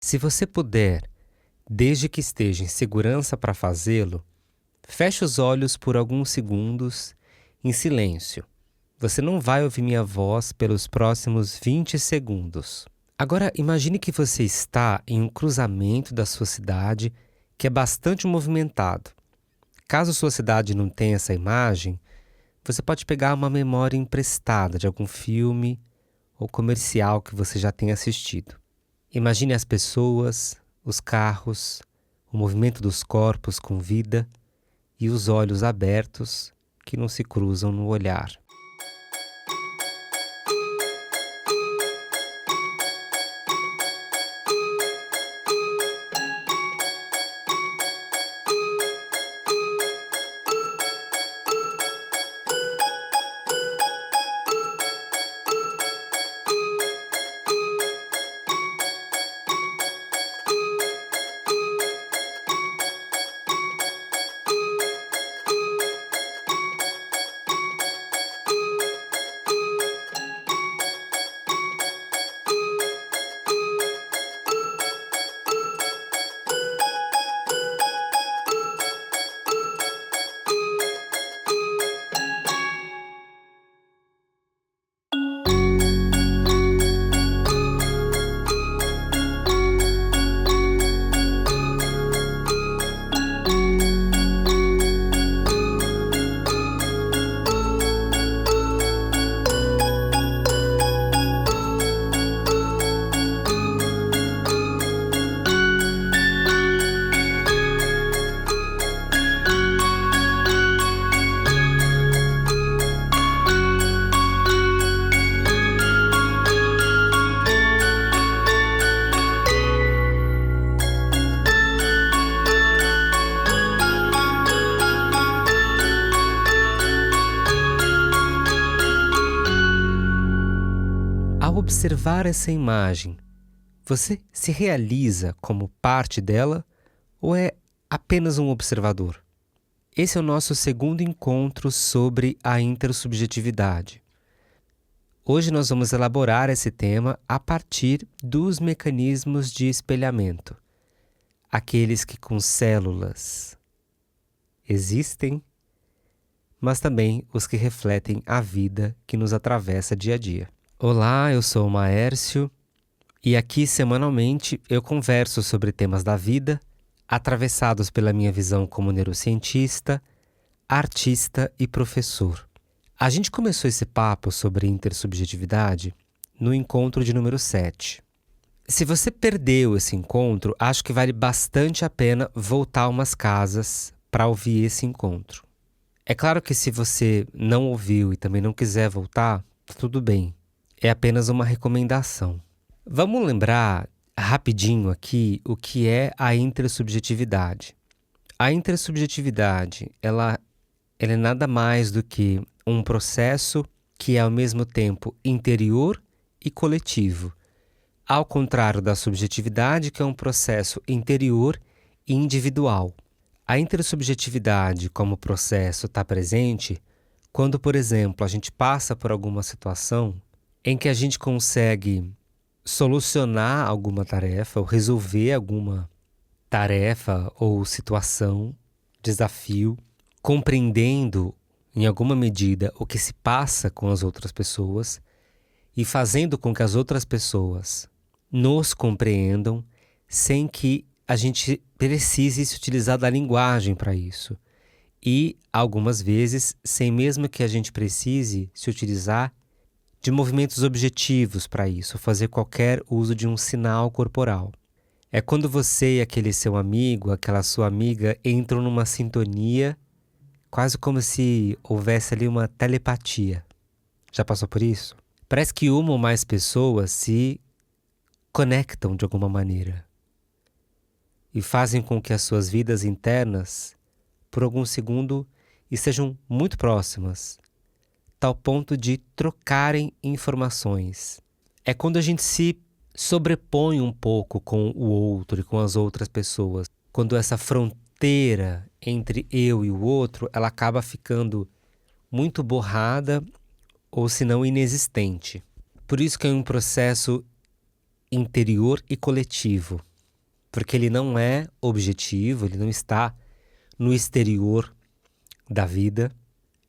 Se você puder, desde que esteja em segurança para fazê-lo, feche os olhos por alguns segundos em silêncio. Você não vai ouvir minha voz pelos próximos 20 segundos. Agora, imagine que você está em um cruzamento da sua cidade que é bastante movimentado. Caso sua cidade não tenha essa imagem, você pode pegar uma memória emprestada de algum filme ou comercial que você já tenha assistido. Imagine as pessoas, os carros, o movimento dos corpos com vida e os olhos abertos que não se cruzam no olhar. Ao observar essa imagem, você se realiza como parte dela ou é apenas um observador? Esse é o nosso segundo encontro sobre a intersubjetividade. Hoje nós vamos elaborar esse tema a partir dos mecanismos de espelhamento, aqueles que com células existem, mas também os que refletem a vida que nos atravessa dia a dia. Olá, eu sou o Maércio e aqui semanalmente eu converso sobre temas da vida, atravessados pela minha visão como neurocientista, artista e professor. A gente começou esse papo sobre intersubjetividade no encontro de número 7. Se você perdeu esse encontro, acho que vale bastante a pena voltar umas casas para ouvir esse encontro. É claro que se você não ouviu e também não quiser voltar, tudo bem. É apenas uma recomendação. Vamos lembrar rapidinho aqui o que é a intersubjetividade. A intersubjetividade, ela é nada mais do que um processo que é ao mesmo tempo interior e coletivo. Ao contrário da subjetividade, que é um processo interior e individual. A intersubjetividade como processo está presente quando, por exemplo, a gente passa por alguma situação em que a gente consegue solucionar alguma tarefa ou resolver alguma tarefa ou situação, desafio, compreendendo em alguma medida o que se passa com as outras pessoas e fazendo com que as outras pessoas nos compreendam sem que a gente precise se utilizar da linguagem para isso. E, algumas vezes, sem mesmo que a gente precise se utilizar de movimentos objetivos para isso, fazer qualquer uso de um sinal corporal. É quando você e aquele seu amigo, aquela sua amiga entram numa sintonia, quase como se houvesse ali uma telepatia. Já passou por isso? Parece que uma ou mais pessoas se conectam de alguma maneira e fazem com que as suas vidas internas, por algum segundo, estejam muito próximas, tal ponto de trocarem informações. É quando a gente se sobrepõe um pouco com o outro e com as outras pessoas. Quando essa fronteira entre eu e o outro, ela acaba ficando muito borrada ou se não inexistente. Por isso que é um processo interior e coletivo. porque ele não é objetivo, ele não está no exterior da vida,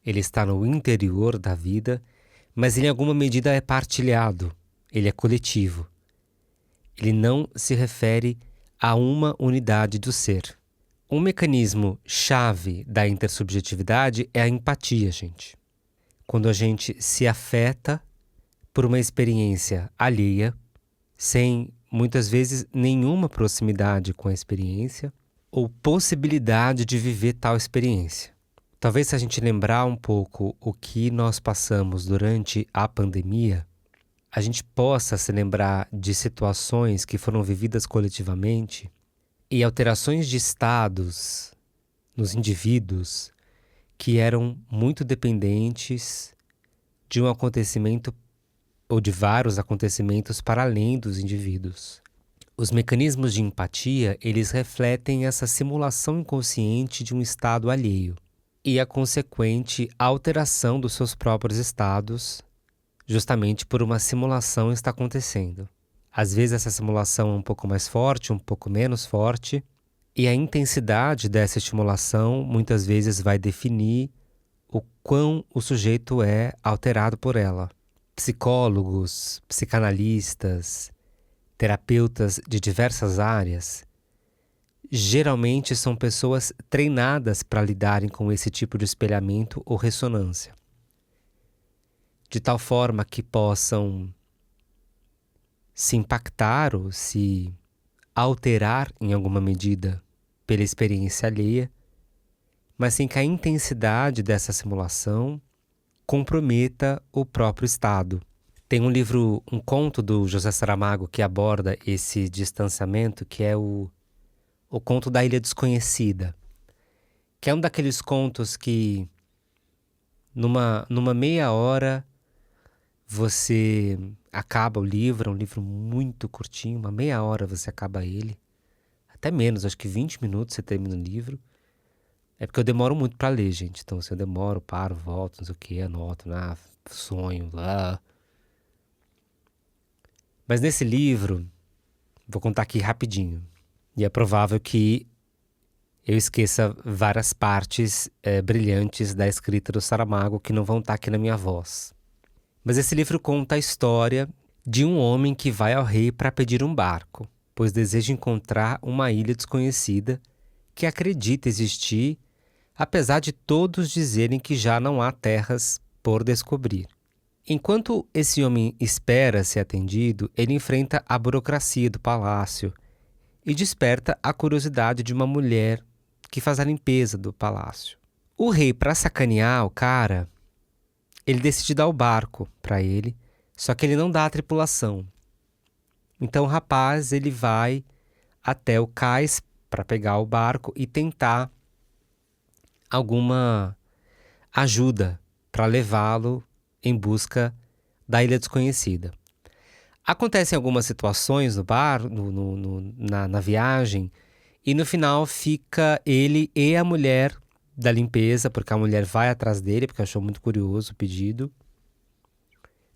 ele está no interior da vida, mas ele, em alguma medida é partilhado, ele é coletivo. Ele não se refere a uma unidade do ser. Um mecanismo chave da intersubjetividade é a empatia, gente. Quando a gente se afeta por uma experiência alheia, sem muitas vezes nenhuma proximidade com a experiência ou possibilidade de viver tal experiência. Talvez se a gente lembrar um pouco o que nós passamos durante a pandemia, a gente possa se lembrar de situações que foram vividas coletivamente e alterações de estados nos indivíduos que eram muito dependentes de um acontecimento ou de vários acontecimentos para além dos indivíduos. Os mecanismos de empatia, eles refletem essa simulação inconsciente de um estado alheio e a consequente alteração dos seus próprios estados, justamente por uma simulação está acontecendo. Às vezes essa simulação é um pouco mais forte, um pouco menos forte, e a intensidade dessa estimulação muitas vezes vai definir o quão o sujeito é alterado por ela. Psicólogos, psicanalistas, terapeutas de diversas áreas, geralmente são pessoas treinadas para lidarem com esse tipo de espelhamento ou ressonância, de tal forma que possam se impactar ou se alterar em alguma medida pela experiência alheia, mas sem que a intensidade dessa simulação comprometa o próprio estado. Tem um livro, um conto do José Saramago que aborda esse distanciamento, que é o conto da Ilha Desconhecida, que é um daqueles contos que numa meia hora você acaba o livro, é um livro muito curtinho, uma meia hora você acaba ele, até menos, acho que 20 minutos você termina o livro. É porque eu demoro muito pra ler, gente. Então, se eu demoro, paro, volto, não sei o que, anoto, sonho, lá. Mas nesse livro, vou contar aqui rapidinho. E é provável que eu esqueça várias partes brilhantes da escrita do Saramago que não vão estar aqui na minha voz. Mas esse livro conta a história de um homem que vai ao rei para pedir um barco, pois deseja encontrar uma ilha desconhecida que acredita existir, apesar de todos dizerem que já não há terras por descobrir. Enquanto esse homem espera ser atendido, ele enfrenta a burocracia do palácio e desperta a curiosidade de uma mulher que faz a limpeza do palácio. O rei, para sacanear o cara, ele decide dar o barco para ele, só que ele não dá a tripulação. Então o rapaz ele vai até o cais para pegar o barco e tentar alguma ajuda para levá-lo em busca da Ilha Desconhecida. Acontecem algumas situações no na viagem, e no final fica ele e a mulher da limpeza, porque a mulher vai atrás dele, porque achou muito curioso o pedido,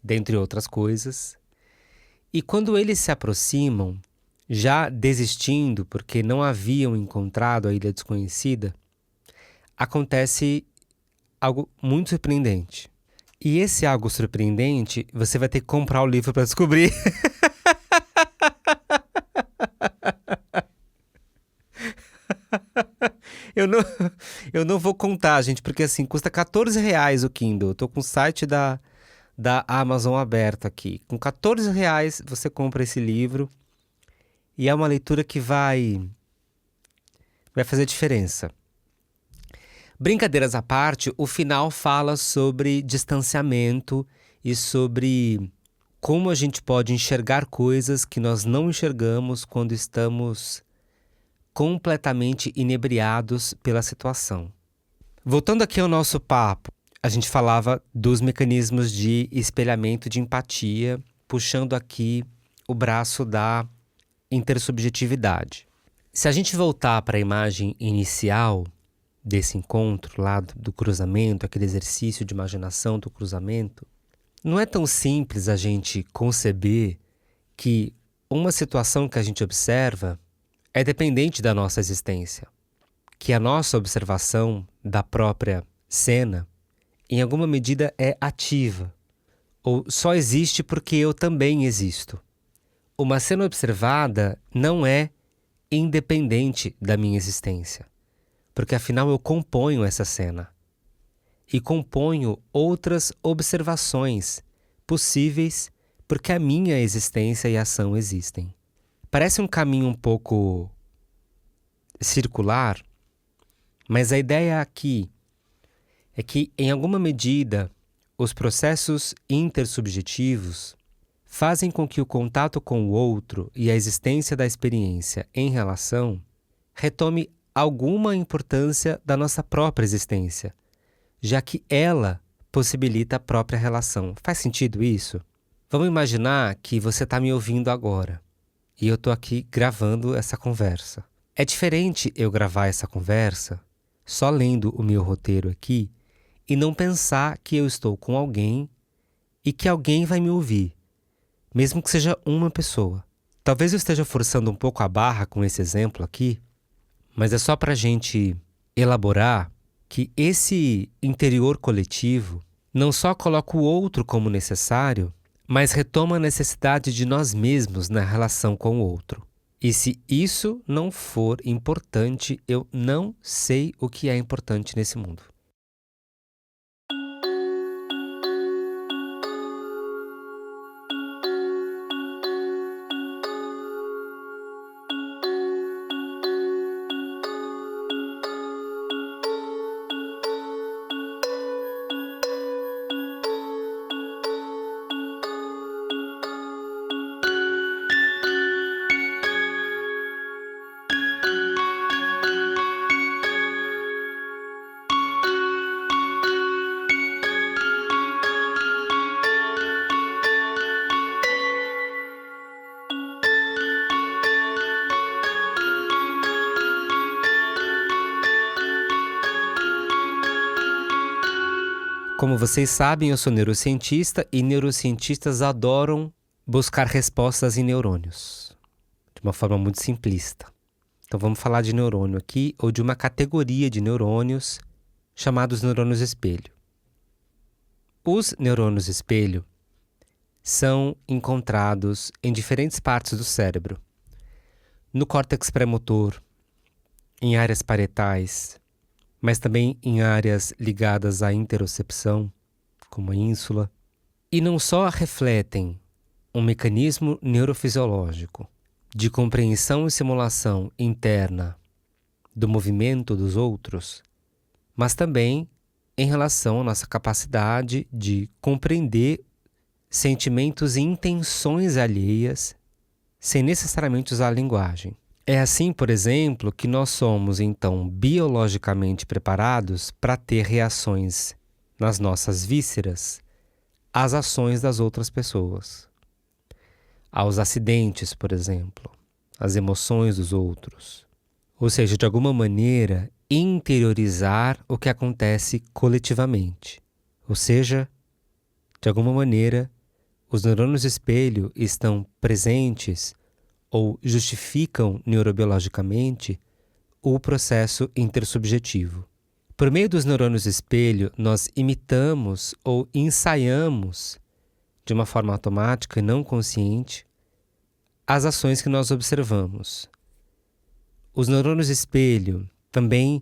dentre outras coisas. E quando eles se aproximam, já desistindo porque não haviam encontrado a Ilha Desconhecida, acontece algo muito surpreendente. E esse algo surpreendente, você vai ter que comprar o livro para descobrir. Eu não vou contar, gente, porque assim, custa R$14 o Kindle. Eu tô com o site da Amazon aberto aqui. Com R$14 você compra esse livro e é uma leitura que vai fazer diferença. Brincadeiras à parte, o final fala sobre distanciamento e sobre como a gente pode enxergar coisas que nós não enxergamos quando estamos completamente inebriados pela situação. Voltando aqui ao nosso papo, a gente falava dos mecanismos de espelhamento de empatia, puxando aqui o braço da intersubjetividade. Se a gente voltar para a imagem inicial desse encontro lá do cruzamento, aquele exercício de imaginação do cruzamento, não é tão simples a gente conceber que uma situação que a gente observa é dependente da nossa existência, que a nossa observação da própria cena, em alguma medida, é ativa, ou só existe porque eu também existo. Uma cena observada não é independente da minha existência, porque afinal eu componho essa cena e componho outras observações possíveis porque a minha existência e ação existem. Parece um caminho um pouco circular, mas a ideia aqui é que, em alguma medida, os processos intersubjetivos fazem com que o contato com o outro e a existência da experiência em relação retome alguma importância da nossa própria existência, já que ela possibilita a própria relação. Faz sentido isso? Vamos imaginar que você está me ouvindo agora e eu estou aqui gravando essa conversa. É diferente eu gravar essa conversa só lendo o meu roteiro aqui e não pensar que eu estou com alguém e que alguém vai me ouvir, mesmo que seja uma pessoa. Talvez eu esteja forçando um pouco a barra com esse exemplo aqui, mas é só para a gente elaborar que esse interior coletivo não só coloca o outro como necessário, mas retoma a necessidade de nós mesmos na relação com o outro. E se isso não for importante, eu não sei o que é importante nesse mundo. Como vocês sabem, eu sou neurocientista e neurocientistas adoram buscar respostas em neurônios, de uma forma muito simplista. Então vamos falar de neurônio aqui, ou de uma categoria de neurônios chamados neurônios espelho. Os neurônios espelho são encontrados em diferentes partes do cérebro, no córtex pré-motor, em áreas parietais, mas também em áreas ligadas à interocepção, como a ínsula, e não só refletem um mecanismo neurofisiológico de compreensão e simulação interna do movimento dos outros, mas também em relação à nossa capacidade de compreender sentimentos e intenções alheias sem necessariamente usar a linguagem. É assim, por exemplo, que nós somos, então, biologicamente preparados para ter reações nas nossas vísceras às ações das outras pessoas, aos acidentes, por exemplo, às emoções dos outros. Ou seja, de alguma maneira, interiorizar o que acontece coletivamente. Ou seja, de alguma maneira, os neurônios espelho estão presentes ou justificam neurobiologicamente o processo intersubjetivo. Por meio dos neurônios espelho, nós imitamos ou ensaiamos, de uma forma automática e não consciente, as ações que nós observamos. Os neurônios espelho também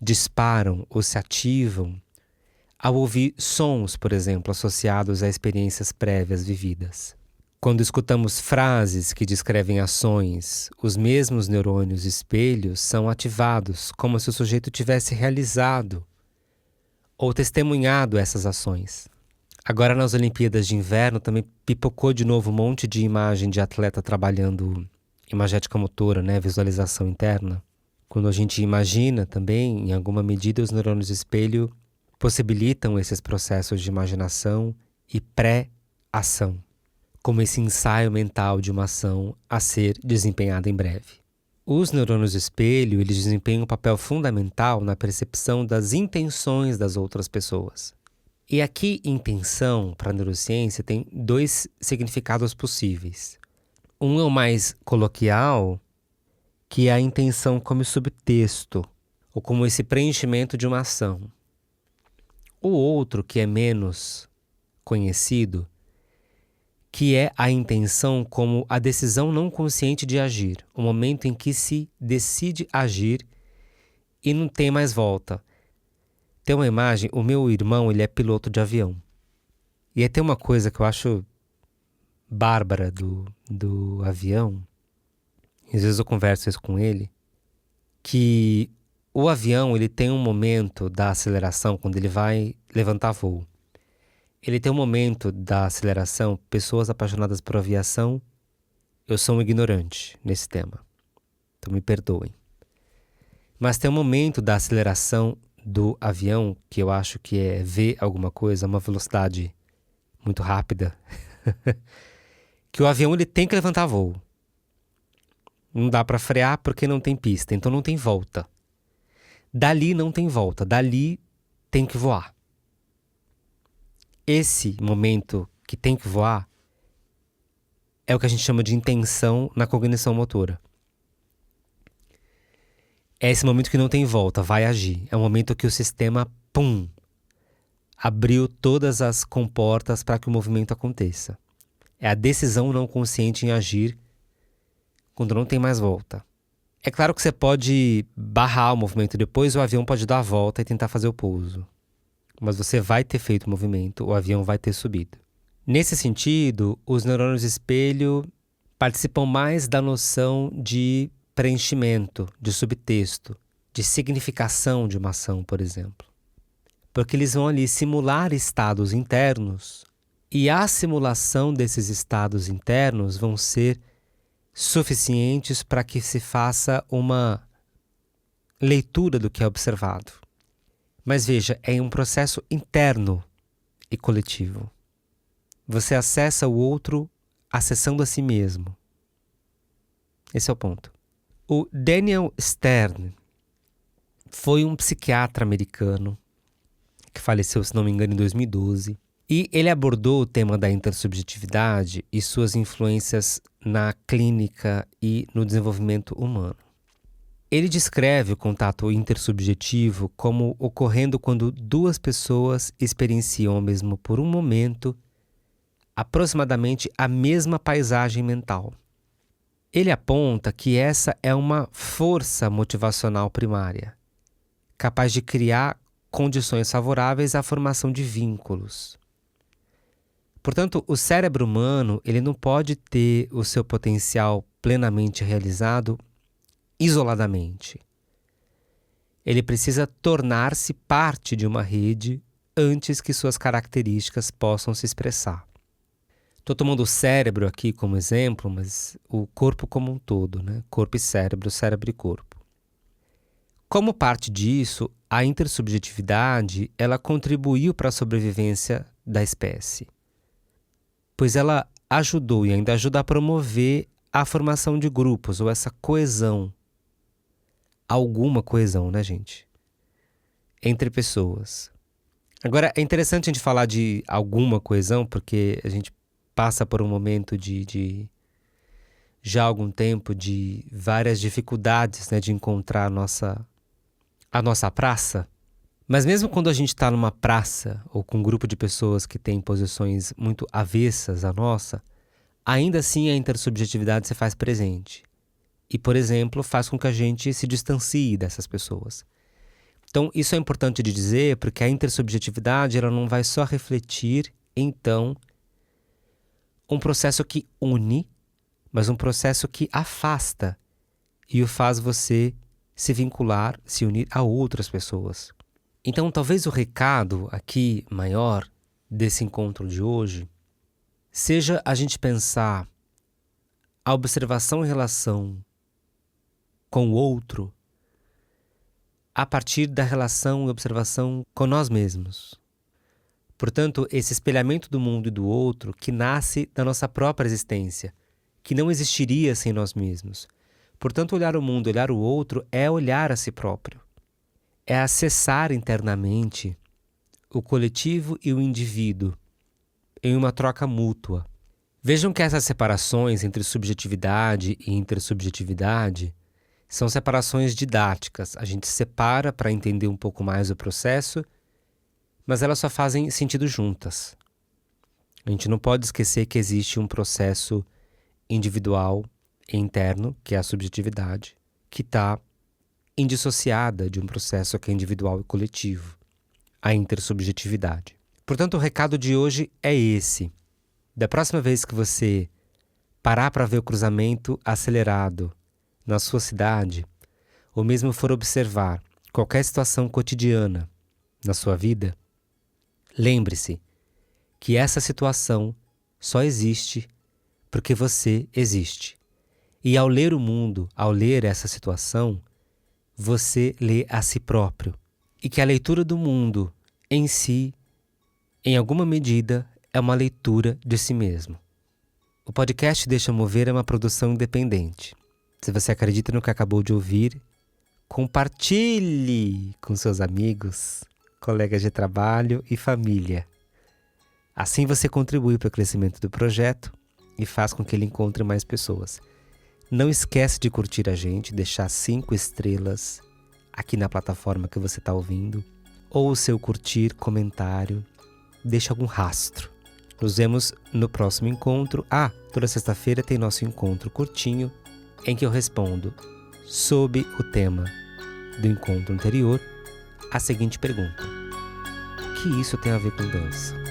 disparam ou se ativam ao ouvir sons, por exemplo, associados a experiências prévias vividas. Quando escutamos frases que descrevem ações, os mesmos neurônios espelhos são ativados, como se o sujeito tivesse realizado ou testemunhado essas ações. Agora, nas Olimpíadas de Inverno, também pipocou de novo um monte de imagem de atleta trabalhando imagética motora, visualização interna. Quando a gente imagina também, em alguma medida, os neurônios espelho possibilitam esses processos de imaginação e pré-ação, como esse ensaio mental de uma ação a ser desempenhada em breve. Os neurônios espelho, eles desempenham um papel fundamental na percepção das intenções das outras pessoas. E aqui, intenção, para a neurociência, tem dois significados possíveis. Um é o mais coloquial, que é a intenção como subtexto, ou como esse preenchimento de uma ação. O outro, que é menos conhecido, que é a intenção como a decisão não consciente de agir, o momento em que se decide agir e não tem mais volta. Tem uma imagem, o meu irmão, ele é piloto de avião. E aí tem uma coisa que eu acho bárbara do avião, às vezes eu converso isso com ele, que o avião, ele tem um momento da aceleração, quando ele vai levantar voo. Ele tem um momento da aceleração, pessoas apaixonadas por aviação, eu sou um ignorante nesse tema, então me perdoem. Mas tem um momento da aceleração do avião, que eu acho que é ver alguma coisa a uma velocidade muito rápida, que o avião ele tem que levantar voo. Não dá para frear porque não tem pista, então não tem volta. Dali não tem volta, dali tem que voar. Esse momento que tem que voar é o que a gente chama de intenção na cognição motora. É esse momento que não tem volta, vai agir. É o momento que o sistema, pum, abriu todas as comportas para que o movimento aconteça. É a decisão não consciente em agir quando não tem mais volta. É claro que você pode barrar o movimento depois, o avião pode dar a volta e tentar fazer o pouso. Mas você vai ter feito o movimento, o avião vai ter subido. Nesse sentido, os neurônios espelho participam mais da noção de preenchimento, de subtexto, de significação de uma ação, por exemplo. Porque eles vão ali simular estados internos e a simulação desses estados internos vão ser suficientes para que se faça uma leitura do que é observado. Mas veja, é um processo interno e coletivo. Você acessa o outro acessando a si mesmo. Esse é o ponto. O Daniel Stern foi um psiquiatra americano que faleceu, se não me engano, em 2012. E ele abordou o tema da intersubjetividade e suas influências na clínica e no desenvolvimento humano. Ele descreve o contato intersubjetivo como ocorrendo quando duas pessoas experienciam, mesmo por um momento, aproximadamente a mesma paisagem mental. Ele aponta que essa é uma força motivacional primária, capaz de criar condições favoráveis à formação de vínculos. Portanto, o cérebro humano ele não pode ter o seu potencial plenamente realizado isoladamente. Ele precisa tornar-se parte de uma rede antes que suas características possam se expressar. Estou tomando o cérebro aqui como exemplo, mas o corpo como um todo, né? Corpo e cérebro e corpo. Como parte disso, a intersubjetividade ela contribuiu para a sobrevivência da espécie, pois ela ajudou e ainda ajuda a promover a formação de grupos, ou essa coesão, alguma coesão, né, gente? Entre pessoas. Agora, é interessante a gente falar de alguma coesão, porque a gente passa por um momento já há algum tempo, de várias dificuldades, né, de encontrar a nossa praça. Mas mesmo quando a gente está numa praça, ou com um grupo de pessoas que tem posições muito avessas à nossa, ainda assim a intersubjetividade se faz presente. E, por exemplo, faz com que a gente se distancie dessas pessoas. Então, isso é importante de dizer, porque a intersubjetividade ela não vai só refletir, então, um processo que une, mas um processo que afasta e o faz você se vincular, se unir a outras pessoas. Então, talvez o recado aqui maior desse encontro de hoje seja a gente pensar a observação em relação com o outro a partir da relação e observação com nós mesmos. Portanto, esse espelhamento do mundo e do outro que nasce da nossa própria existência, que não existiria sem nós mesmos. Portanto, olhar o mundo, olhar o outro é olhar a si próprio. É acessar internamente o coletivo e o indivíduo em uma troca mútua. Vejam que essas separações entre subjetividade e intersubjetividade São separações didáticas. A gente separa para entender um pouco mais o processo, mas elas só fazem sentido juntas. A gente não pode esquecer que existe um processo individual e interno, que é a subjetividade, que está indissociada de um processo que é individual e coletivo, a intersubjetividade. Portanto, o recado de hoje é esse. Da próxima vez que você parar para ver o cruzamento acelerado na sua cidade, ou mesmo for observar qualquer situação cotidiana na sua vida, lembre-se que essa situação só existe porque você existe. E ao ler o mundo, ao ler essa situação, você lê a si próprio. E que a leitura do mundo em si, em alguma medida, é uma leitura de si mesmo. O podcast Deixa Mover é uma produção independente. Se você acredita no que acabou de ouvir, compartilhe com seus amigos, colegas de trabalho e família. Assim você contribui para o crescimento do projeto e faz com que ele encontre mais pessoas. Não esquece de curtir a gente, deixar 5 estrelas aqui na plataforma que você está ouvindo, ou o seu curtir, comentário, deixa algum rastro. Nos vemos no próximo encontro. Toda sexta-feira tem nosso encontro curtinho, em que eu respondo, sob o tema do encontro anterior, a seguinte pergunta: o que isso tem a ver com dança?